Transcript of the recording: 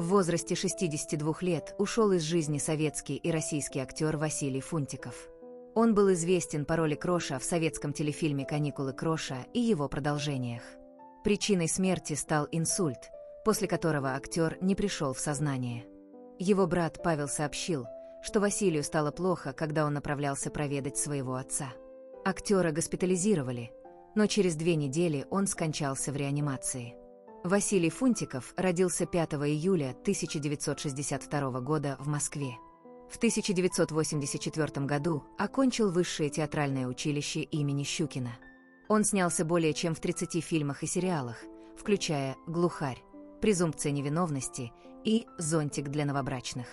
В возрасте 62 лет ушел из жизни советский и российский актер Василий Фунтиков. Он был известен по роли Кроша в советском телефильме «Каникулы Кроша» и его продолжениях. Причиной смерти стал инсульт, после которого актер не пришел в сознание. Его брат Павел сообщил, что Василию стало плохо, когда он направлялся проведать своего отца. Актера госпитализировали, но через 2 недели он скончался в реанимации. Василий Фунтиков родился 5 июля 1962 года в Москве. В 1984 году окончил Высшее театральное училище имени Щукина. Он снялся более чем в 30 фильмах и сериалах, включая «Глухарь», «Презумпция невиновности» и «Зонтик для новобрачных».